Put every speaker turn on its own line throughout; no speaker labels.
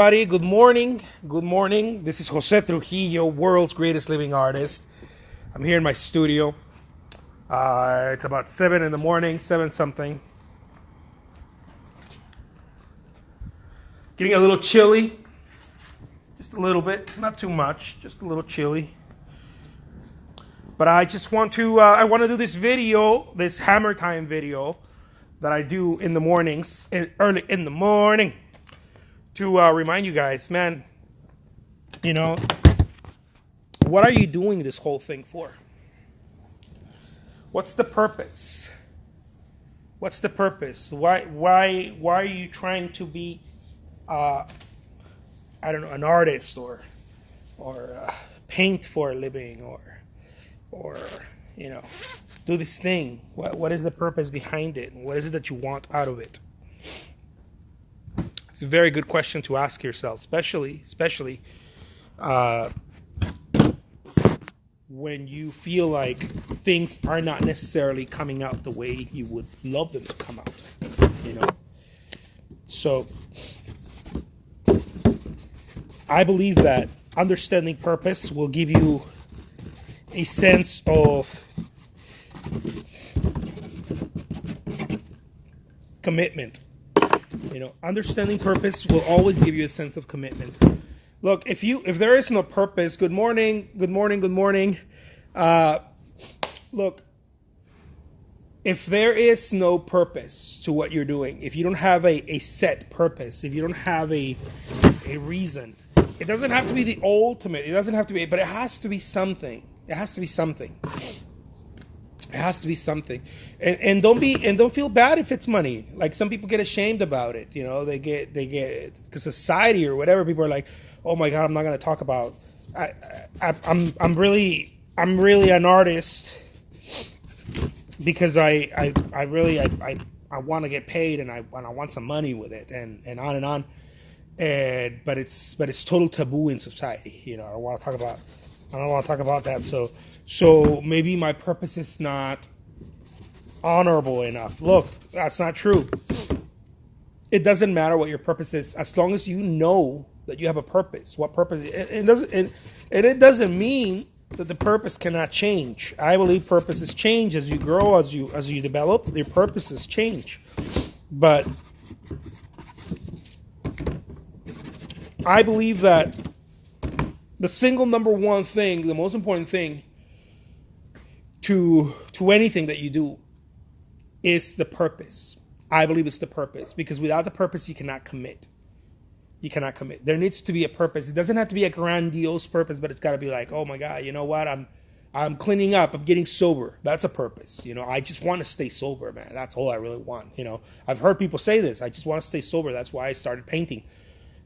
Everybody, good morning. Good morning. This is Jose Trujillo, world's greatest living artist. I'm here in my studio. It's about 7 in the morning, 7 something. Getting a little chilly. Just a little bit, not too much, just a little chilly. But I just want to do this video, this hammer time video that I do in the mornings, early in the morning, to remind you guys, man, what are you doing this whole thing for? What's the purpose? What's the purpose? Why are you trying to be, an artist or paint for a living or do this thing? What is the purpose behind it? What is it that you want out of it? It's a very good question to ask yourself, especially when you feel like things are not necessarily coming out the way you would love them to come out. So I believe that understanding purpose will give you a sense of commitment. Understanding purpose will always give you a sense of commitment. Look, if there is no purpose, good morning. Look, if there is no purpose to what you're doing, if you don't have a set purpose, if you don't have a reason, it doesn't have to be the ultimate. It doesn't have to be, but it has to be something. It has to be something. It has to be something, and don't feel bad if it's money. Like some people get ashamed about it. They get because society or whatever. People are like, oh my God, I'm not going to talk about. I'm really an artist because I want to get paid and I want some money with it and on and on. But it's total taboo in society. I don't want to talk about that. So maybe my purpose is not honorable enough. Look, that's not true. It doesn't matter what your purpose is, as long as you know that you have a purpose. What purpose? It doesn't mean that the purpose cannot change. I believe purposes change as you grow, as you develop. Your purposes change, but I believe that the single number one thing, the most important thing to anything that you do is the purpose. I believe it's the purpose, because without the purpose, you cannot commit. You cannot commit. There needs to be a purpose. It doesn't have to be a grandiose purpose, but it's got to be like, oh my God, you know what? I'm cleaning up. I'm getting sober. That's a purpose. I just want to stay sober, man. That's all I really want. I've heard people say this. I just want to stay sober. That's why I started painting.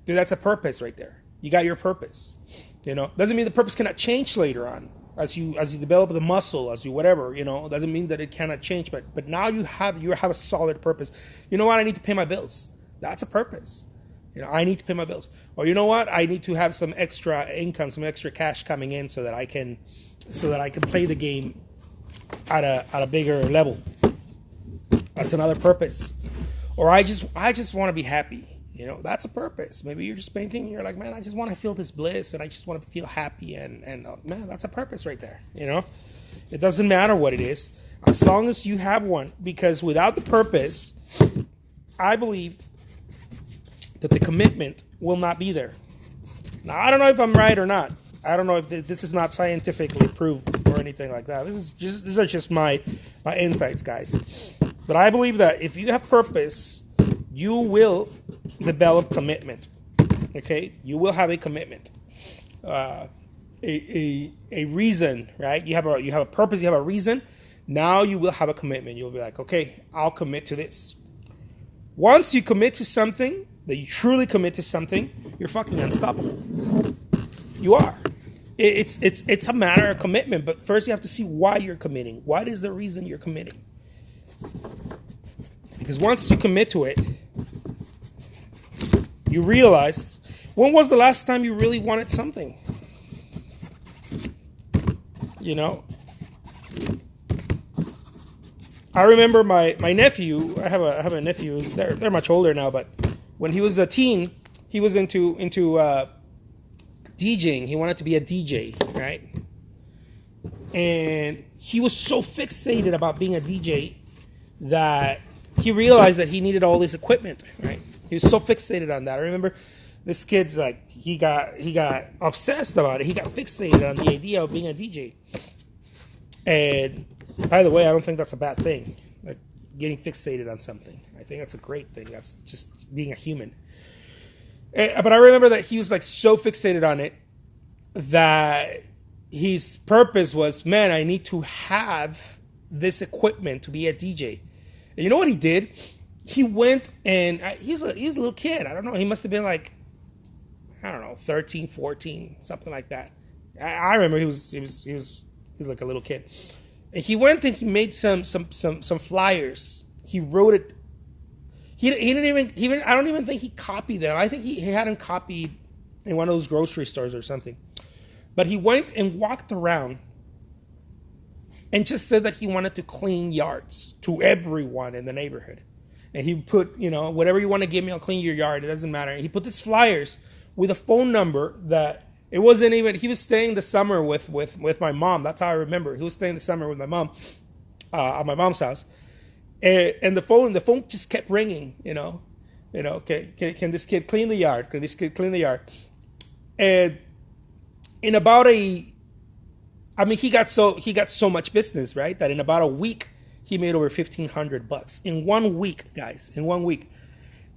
Dude, that's a purpose right there. You got your purpose. Doesn't mean the purpose cannot change later on as you develop the muscle, as you whatever. Doesn't mean that it cannot change. But now you have a solid purpose. You know what? I need to pay my bills. That's a purpose. I need to pay my bills. Or you know what? I need to have some extra income, some extra cash coming in so that I can play the game at a bigger level. That's another purpose. Or I just want to be happy. That's a purpose. Maybe you're just painting and you're like, man, I just want to feel this bliss and I just want to feel happy and man, that's a purpose right there. It doesn't matter what it is, as long as you have one, because without the purpose, I believe that the commitment will not be there. Now, I don't know if I'm right or not. I don't know if this is not scientifically proved or anything like that. These are just my insights, guys. But I believe that if you have purpose, you will develop commitment. Okay, you will have a commitment, a reason, right? You have a purpose. You have a reason. Now you will have a commitment. You'll be like, okay, I'll commit to this. Once you commit to something, that you truly commit to something, you're fucking unstoppable. You are. It's a matter of commitment. But first, you have to see why you're committing. What is the reason you're committing? Because once you commit to it, you realize, when was the last time you really wanted something? I remember my nephew. I have a nephew. They're much older now, but when he was a teen, he was into DJing. He wanted to be a DJ, right? And he was so fixated about being a DJ that he realized that he needed all this equipment, right? He was so fixated on that. I remember this kid's like, he got obsessed about it. He got fixated on the idea of being a DJ. And by the way, I don't think that's a bad thing, like getting fixated on something. I think that's a great thing. That's just being a human. But I remember that he was like so fixated on it that his purpose was, man, I need to have this equipment to be a DJ. And you know what he did? He went and he's a little kid. I don't know. He must have been like, I don't know, 13, 14, something like that. I remember he was like a little kid. And he went and he made some flyers. He wrote it. He didn't even I don't even think he copied them. I think he had them copied in one of those grocery stores or something. But he went and walked around and just said that he wanted to clean yards to everyone in the neighborhood. And he put, whatever you want to give me, I'll clean your yard. It doesn't matter. And he put these flyers with a phone number that it wasn't even, he was staying the summer with my mom. That's how I remember. He was staying the summer with my mom at my mom's house. And the phone just kept ringing, can this kid clean the yard? Can this kid clean the yard? And in about he got so much business, right? That in about a week, he made over $1,500 in 1 week, guys, in 1 week.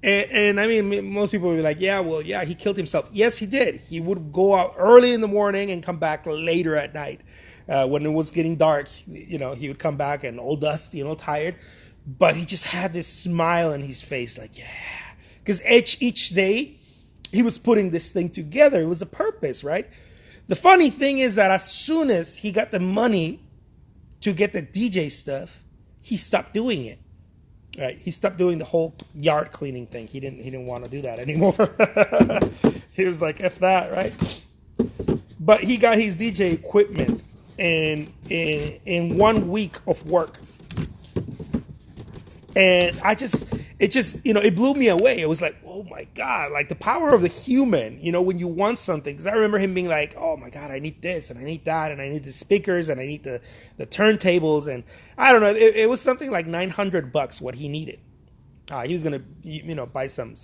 And I mean, most people would be like, yeah, he killed himself. Yes, he did. He would go out early in the morning and come back later at night. When it was getting dark, he would come back and all dusty, tired. But he just had this smile on his face, like, yeah. Because each day, he was putting this thing together. It was a purpose, right? The funny thing is that as soon as he got the money to get the DJ stuff, he stopped doing it. Right? He stopped doing the whole yard cleaning thing. He didn't want to do that anymore. He was like, F that, right? But he got his DJ equipment in 1 week of work. And it blew me away. It was like, oh my God, like the power of the human, when you want something. Because I remember him being like, oh my God, I need this and I need that and I need the speakers and I need the turntables. And I don't know, it was something like $900 what he needed. He was going to, buy some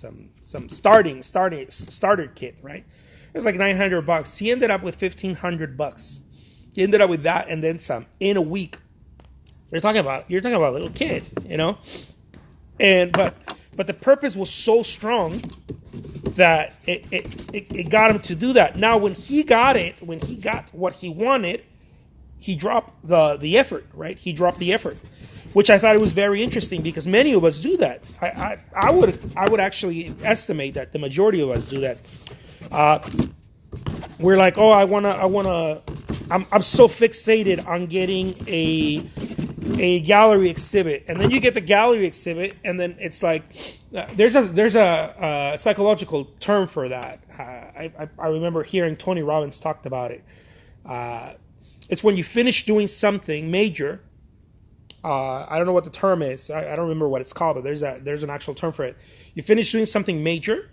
starter kit, right? It was like $900. He ended up with $1,500. He ended up with that and then some in a week. You're talking about a little kid, and but the purpose was so strong that it got him to do that. Now, when he got what he wanted, he dropped the effort, right? He dropped the effort, which I thought it was very interesting because many of us do that. I would actually estimate that the majority of us do that. We're like, oh, I'm so fixated on getting a gallery exhibit, and then you get the gallery exhibit, and then it's like there's a psychological term for that. I remember hearing Tony Robbins talked about it. It's when you finish doing something major. I don't know what the term is. I don't remember what it's called, but there's an actual term for it. You finish doing something major,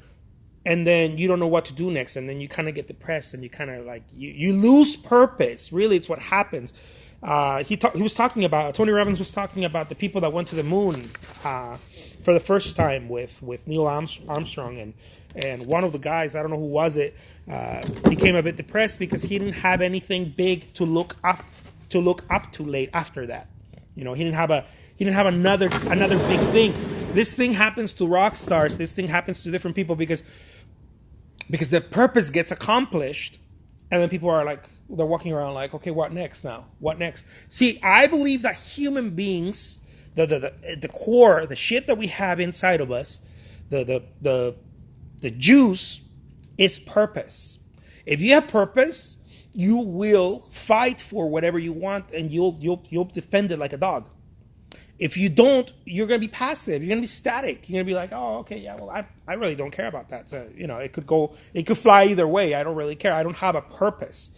and then you don't know what to do next, and then you kind of get depressed, and you kind of like you lose purpose. Really, it's what happens. Tony Robbins was talking about the people that went to the moon for the first time with Neil Armstrong, and one of the guys, I don't know who was it, became a bit depressed because he didn't have anything big to look up to late after that. He didn't have another big thing. This thing happens to rock stars. This thing happens to different people because the purpose gets accomplished, and then people are like, they're walking around like, okay, what next now? What next? See, I believe that human beings, the core, the shit that we have inside of us, the juice is purpose. If you have purpose, you will fight for whatever you want, and you'll defend it like a dog. If you don't, you're going to be passive. You're going to be static. You're going to be like, oh, okay, yeah, well, I really don't care about that. It could fly either way. I don't really care. I don't have a purpose.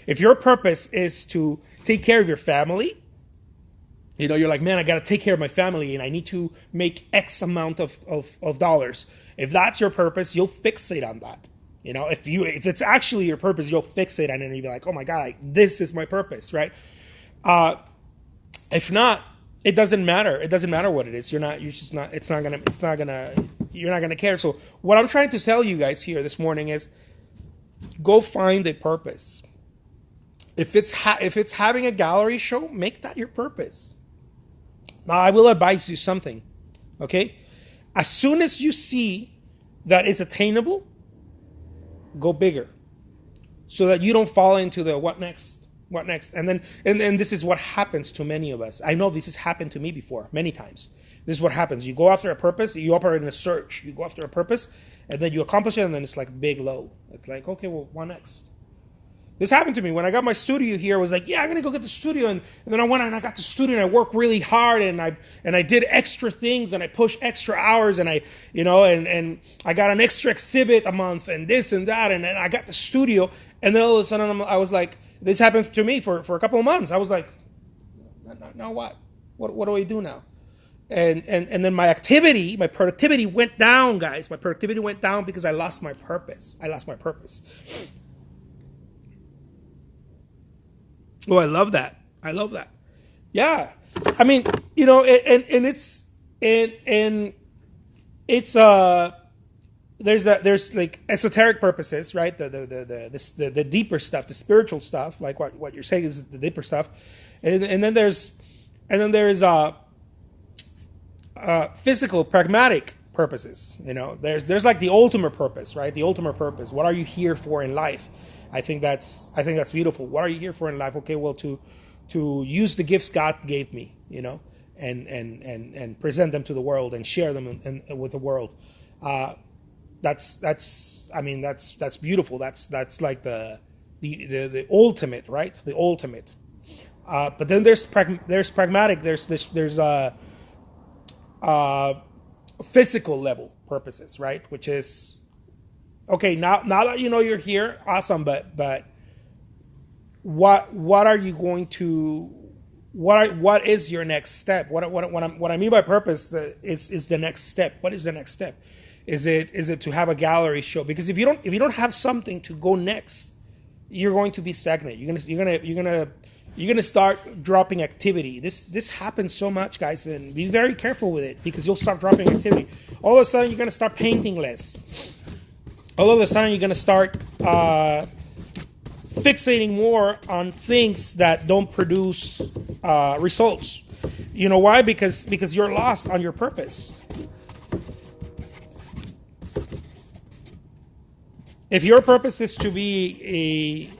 If your purpose is to take care of your family You're like, man, I got to take care of my family and I need to make X amount of dollars. If that's your purpose, you'll fixate on that. If it's actually your purpose, you'll fixate on it and you'll be like, oh my God, this is my purpose, right? If not, it doesn't matter. It doesn't matter what it is. You're not gonna care. So what I'm trying to tell you guys here this morning is go find a purpose. If it's having a gallery show, make that your purpose. Now, I will advise you something, okay? As soon as you see that it's attainable, go bigger, so that you don't fall into the what next, and then this is what happens to many of us. I know this has happened to me before, many times. This is what happens. You go after a purpose, you operate in a search. You go after a purpose, and then you accomplish it, and then it's like big low. It's like, okay, well, what next? This happened to me when I got my studio here. I was like, yeah, I'm gonna go get the studio, and then I went and I got the studio, and I worked really hard, and I did extra things, and I pushed extra hours, and I got an extra exhibit a month, and this and that, and then I got the studio, and then all of a sudden I was like, this happened to me for a couple of months. I was like, now what? What do I do now? And then my productivity went down, guys. My productivity went down because I lost my purpose. Oh, I love that. Yeah. I mean, there's like esoteric purposes, right? The deeper stuff, the spiritual stuff, like what you're saying is the deeper stuff. And then there's physical, pragmatic purposes. There's like the ultimate purpose, right? The ultimate purpose. What are you here for in life? I think that's beautiful. What are you here for in life? Okay, well, to use the gifts God gave me, and present them to the world and share them with the world. That's beautiful. That's like the ultimate, right? The ultimate. But then there's pragmatic. There's physical level purposes, right? Which is, okay, now that you're here, awesome. But what are you going to? What is your next step? What I mean by purpose is the next step. What is the next step? Is it to have a gallery show? Because if you don't have something to go next, you're going to be stagnant. You're gonna start dropping activity. This happens so much, guys, and be very careful with it because you'll start dropping activity. All of a sudden, you're gonna start painting less. All of a sudden, you're gonna start fixating more on things that don't produce results. You know why? Because you're lost on your purpose. If your purpose is to be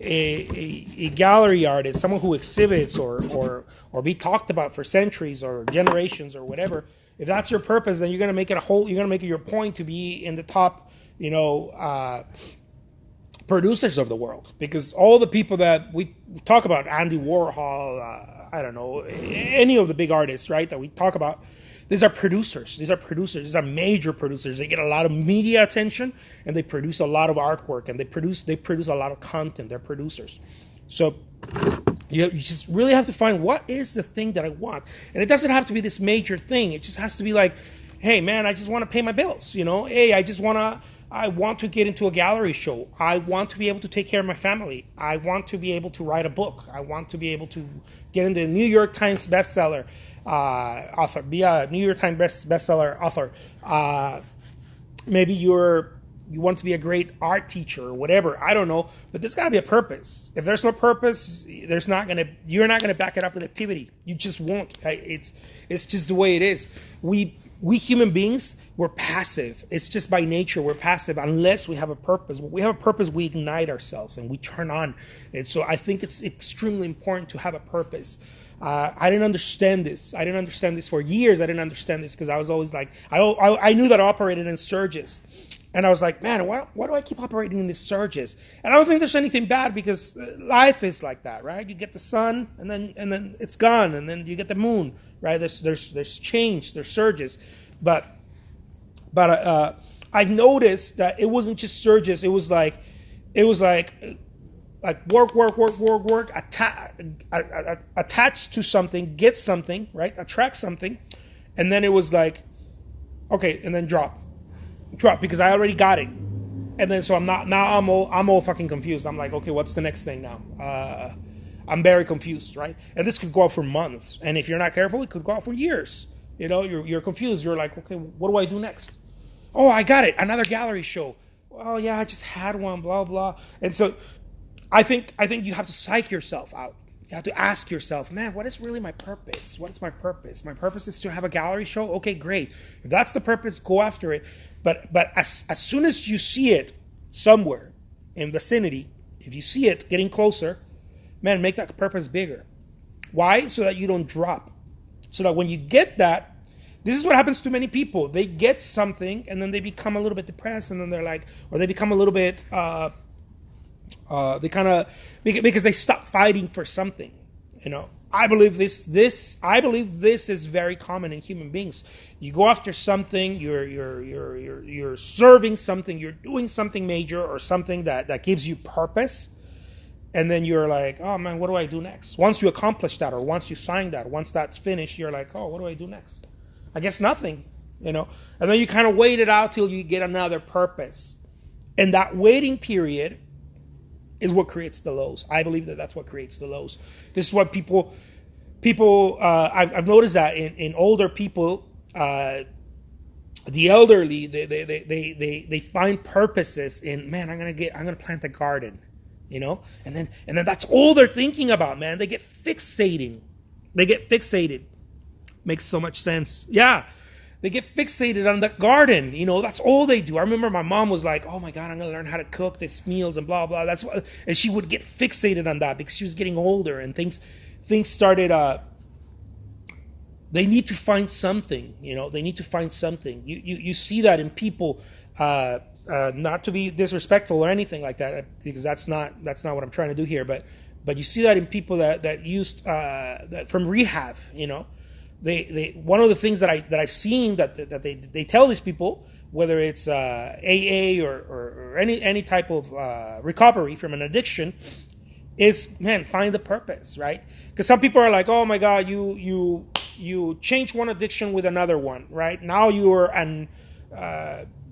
a gallery artist, someone who exhibits or be talked about for centuries or generations or whatever, if that's your purpose, then you're gonna make it your point to be in the top, producers of the world. Because all the people that we talk about, Andy Warhol, I don't know, any of the big artists, right, that we talk about, these are producers. These are major producers. They get a lot of media attention, and they produce a lot of artwork, and they produce a lot of content. They're producers. So you just really have to find what is the thing that I want. And it doesn't have to be this major thing. It just has to be like, hey, man, I just want to pay my bills. Hey, I want to get into a gallery show. I want to be able to take care of my family. I want to be able to write a book. I want to be able to get into a New York Times bestseller author, be a New York Times bestseller author. Maybe you want to be a great art teacher or whatever. I don't know, but there's got to be a purpose. If there's no purpose, you're not gonna back it up with activity. You just won't. It's just the way it is. We human beings, we're passive. It's just by nature we're passive unless we have a purpose. When we have a purpose, we ignite ourselves and we turn on. And so I think it's extremely important to have a purpose. I didn't understand this. For years. I didn't understand this because I was always like, I knew that I operated in surges. And I was like, man, why do I keep operating in these surges? And I don't think there's anything bad because life is like that, right? You get the sun and then it's gone, and then you get the moon, right? There's change, there's surges. But I've noticed that it wasn't just surges. It was like like work, attach to something, get something, right? Attract something. And then it was like, okay, and then drop because I already got it. And then so I'm all fucking confused. I'm like, okay, what's the next thing now? I'm very confused, right? And this could go out for months. And if you're not careful, it could go out for years. You know, you're confused. You're like, okay, what do I do next? Oh, I got it. Another gallery show. Oh yeah, I just had one, blah, blah. And so I think you have to psych yourself out. You have to ask yourself, man, what is really my purpose? What is my purpose? My purpose is to have a gallery show? Okay, great. If that's the purpose, go after it. But as soon as you see it somewhere in vicinity, if you see it getting closer, man, make that purpose bigger. Why? So that you don't drop. So that when you get that, this is what happens to many people. They get something and then they become a little bit depressed, and then they're like, or they become a little bit, because they stop fighting for something. You know, I believe this is very common in human beings. You go after something, you're serving something, you're doing something major or something that gives you purpose. And then you're like, oh man, what do I do next? Once you accomplish that, or once you sign that, once that's finished, you're like, oh, what do I do next? I guess nothing, you know? And then you kind of wait it out till you get another purpose. And that waiting period is what creates the lows. I believe that's what creates the lows. This is what people, I've noticed that in older people, the elderly, they find purposes in, man, I'm gonna plant a garden. You know, and then that's all they're thinking about, man. They get fixated. Makes so much sense. Yeah, they get fixated on the garden. You know, that's all they do. I remember my mom was like, "Oh my God, I'm gonna learn how to cook these meals and blah blah." That's what, and she would get fixated on that because she was getting older and things started. They need to find something. You know, they need to find something. You see that in people. Not to be disrespectful or anything like that, because that's not what I'm trying to do here. But you see that in people that used that from rehab. You know, they one of the things that I've seen that they tell these people, whether it's AA or any type of recovery from an addiction, is, man, find the purpose, right? Because some people are like, oh my God, you change one addiction with another one, right? Now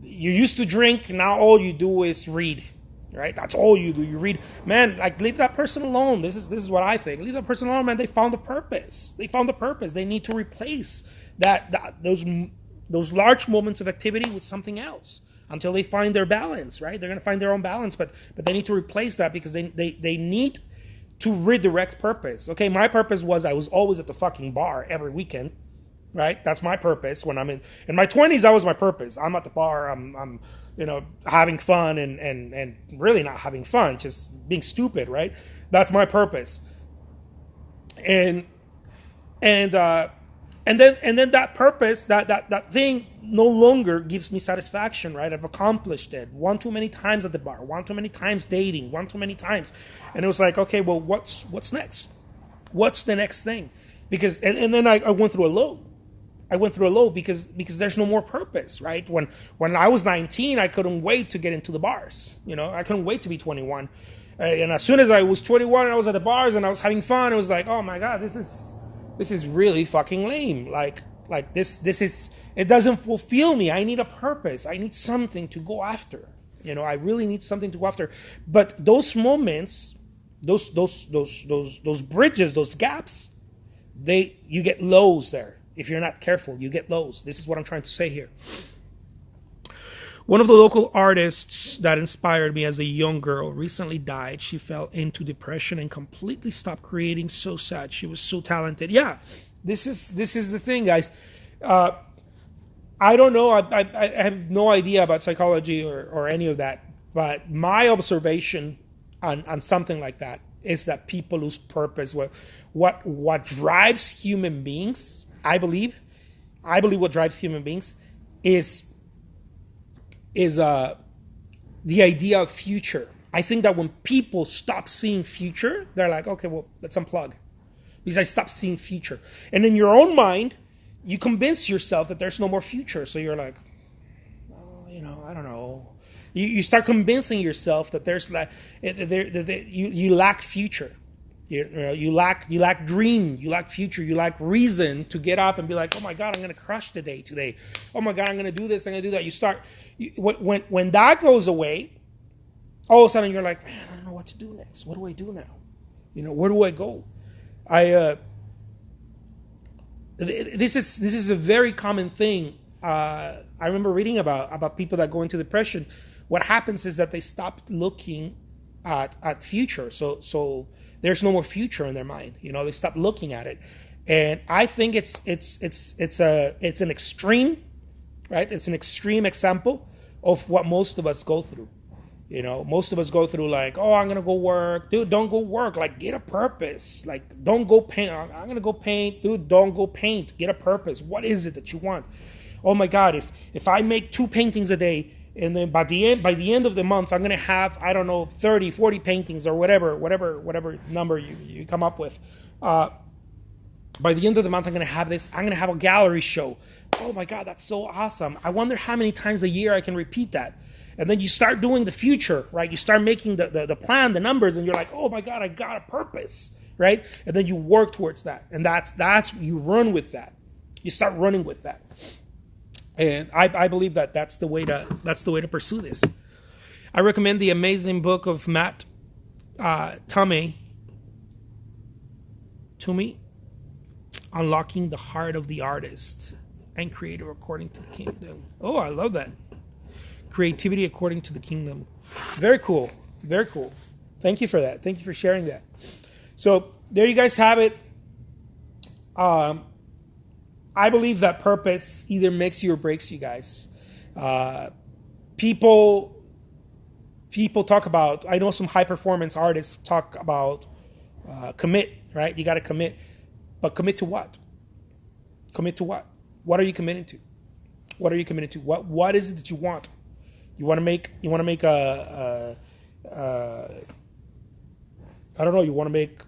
you used to drink, now all you do is read, right? That's all you do. You read. Man, like, leave that person alone. This is what I think. Leave that person alone, man. They found the purpose. They need to replace those large moments of activity with something else until they find their balance, right? They're going to find their own balance, but they need to replace that because they need to redirect purpose. Okay, my purpose was I was always at the fucking bar every weekend. Right, that's my purpose. When I'm in my 20s, that was my purpose. I'm at the bar. I'm having fun and really not having fun, just being stupid. Right, that's my purpose. And then that purpose, that thing, no longer gives me satisfaction. Right, I've accomplished it one too many times at the bar, one too many times dating, one too many times, and it was like, okay, well, what's next? What's the next thing? Because and then I went through a low. Because there's no more purpose, right? When I was 19, I couldn't wait to get into the bars. You know, I couldn't wait to be 21. And as soon as I was 21, I was at the bars and I was having fun. It was like, oh my God, this is really fucking lame. Like this is, it doesn't fulfill me. I need a purpose. I need something to go after. You know, I really need something to go after. But those moments, those bridges, those gaps, you get lows there. If you're not careful, you get lows. This is what I'm trying to say here. One of the local artists that inspired me as a young girl recently died. She fell into depression and completely stopped creating. So sad. She was so talented. Yeah, this is the thing, guys. I don't know. I have no idea about psychology or any of that. But my observation on something like that is that people lose purpose. What drives human beings, I believe what drives human beings is the idea of future. I think that when people stop seeing future, they're like, okay, well, let's unplug. Because I stopped seeing future. And in your own mind, you convince yourself that there's no more future. So you're like, well, I don't know. You start convincing yourself that there's like you lack future. You lack dream, you lack future, you lack reason to get up and be like, oh my God, I'm gonna crush the day today. Oh my God, I'm gonna do this, I'm gonna do that. When that goes away, all of a sudden you're like, man, I don't know what to do next. What do I do now? Where do I go? This is a very common thing. I remember reading about people that go into depression. What happens is that they stop looking at future. So there's no more future in their mind. They stop looking at it, and I think it's an extreme, right? It's an extreme example of what most of us go through. Most of us go through like, oh, I'm gonna go work, dude. Don't go work. Like, get a purpose. Like, don't go paint. I'm gonna go paint, dude. Don't go paint. Get a purpose. What is it that you want? Oh my God, if I make 2 paintings a day, and then by the end of the month, I'm gonna have, I don't know, 30, 40 paintings or whatever number you come up with. By the end of the month, I'm gonna have a gallery show. Oh my God, that's so awesome. I wonder how many times a year I can repeat that. And then you start doing the future, right? You start making the plan, the numbers, and you're like, oh my God, I got a purpose, right? And then you work towards that. And that's you run with that. You start running with that. And I believe that's the way to pursue this. I recommend the amazing book of Matt Toomey, Unlocking the Heart of the Artist and Creator According to the Kingdom. Oh, I love that. Creativity According to the Kingdom. Very cool. Very cool. Thank you for that. Thank you for sharing that. So there you guys have it. I believe that purpose either makes you or breaks you guys. People talk about, I know some high performance artists talk about commit, right? You got to commit. But commit to what? Commit to what? What are you committing to? What are you committing to? What is it that you want? You want to make I don't know, you want to make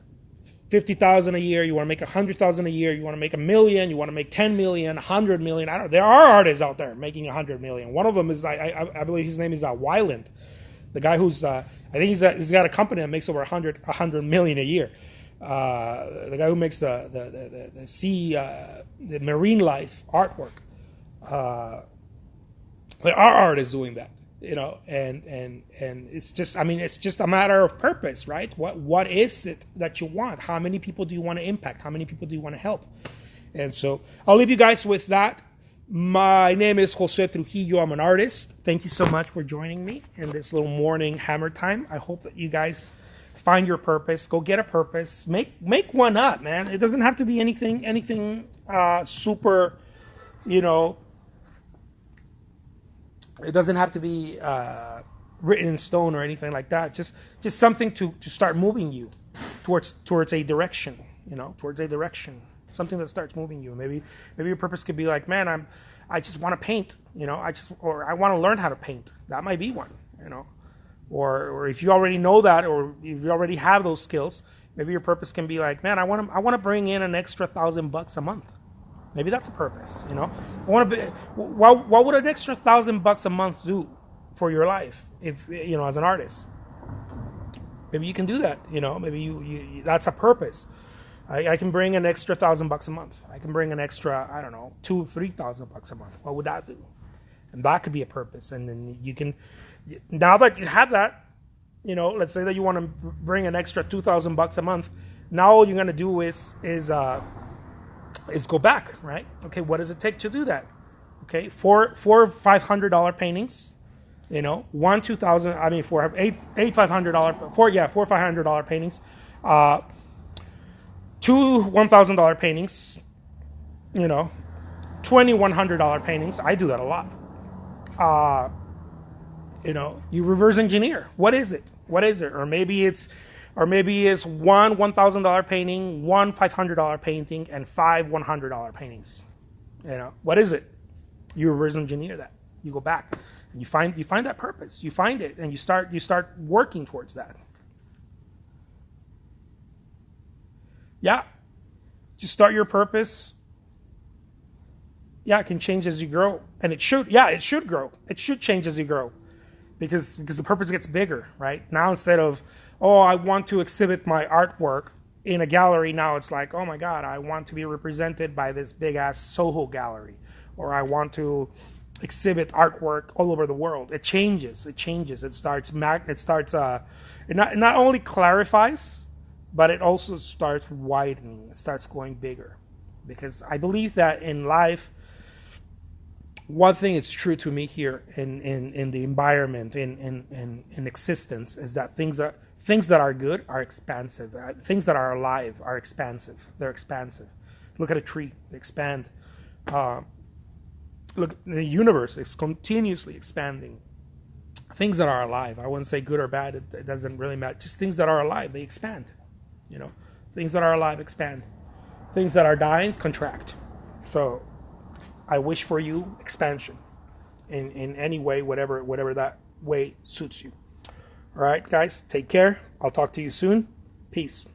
50,000 a year, you want to make 100,000 a year, you want to make 1 million, you want to make 10 million, 100 million. There are artists out there making 100 million. One of them is, I believe his name is Wyland. The guy who's, I think he's got a company that makes over 100 million a year. The guy who makes the sea, the marine life artwork. There are artists doing that, and it's just, it's just a matter of purpose, right? What is it that you want? How many people do you want to impact? How many people do you want to help? And so I'll leave you guys with that. My name is Jose Trujillo. I'm an artist. Thank you so much for joining me in this little morning hammer time. I hope that you guys find your purpose. Go get a purpose. Make one up, man. It doesn't have to be anything super, it doesn't have to be written in stone or anything like that. Just something to start moving you towards a direction, towards a direction. Something that starts moving you. Maybe your purpose could be like, man, I just want to paint, or I want to learn how to paint. That might be one, Or if you already know that, or if you already have those skills, maybe your purpose can be like, man, I want to bring in an extra $1,000 a month. Maybe that's a purpose, What would an extra $1,000 a month do for your life, if as an artist? Maybe you can do that, Maybe you that's a purpose. I can bring an extra $1,000 a month. I can bring an extra, I don't know, $2,000-$3,000 a month. What would that do? And that could be a purpose. And then you can, now that you have that, let's say that you want to bring an extra $2,000 a month. Now all you're going to do is go back, right? Okay, what does it take to do that? Okay, four $500 paintings, one $2,000. For eight $500, four $500 paintings, two $1,000 paintings, 20 $100 paintings. I do that a lot. You reverse engineer. What is it? Or maybe it's one $1,000 painting, one $500 painting, and five $100 paintings. What is it? You reverse engineer that. You go back and you find that purpose. You find it, and you start working towards that. Yeah, just start your purpose. Yeah, it can change as you grow, and it should. Yeah, it should grow. It should change as you grow. because the purpose gets bigger, right? Now instead of, oh, I want to exhibit my artwork in a gallery, now it's like, oh my God, I want to be represented by this big ass Soho gallery, or I want to exhibit artwork all over the world. It changes. It starts. It not only clarifies, but it also starts widening. It starts going bigger, because I believe that in life, one thing is true to me here in the environment, in existence, is that things that are good are expansive. Things that are alive are expansive. They're expansive. Look at a tree; they expand. Look, the universe is continuously expanding. Things that are alive, I wouldn't say good or bad. It doesn't really matter. Just things that are alive, they expand. Things that are alive expand. Things that are dying contract. So, I wish for you expansion in any way, whatever that way suits you. All right, guys, take care. I'll talk to you soon. Peace.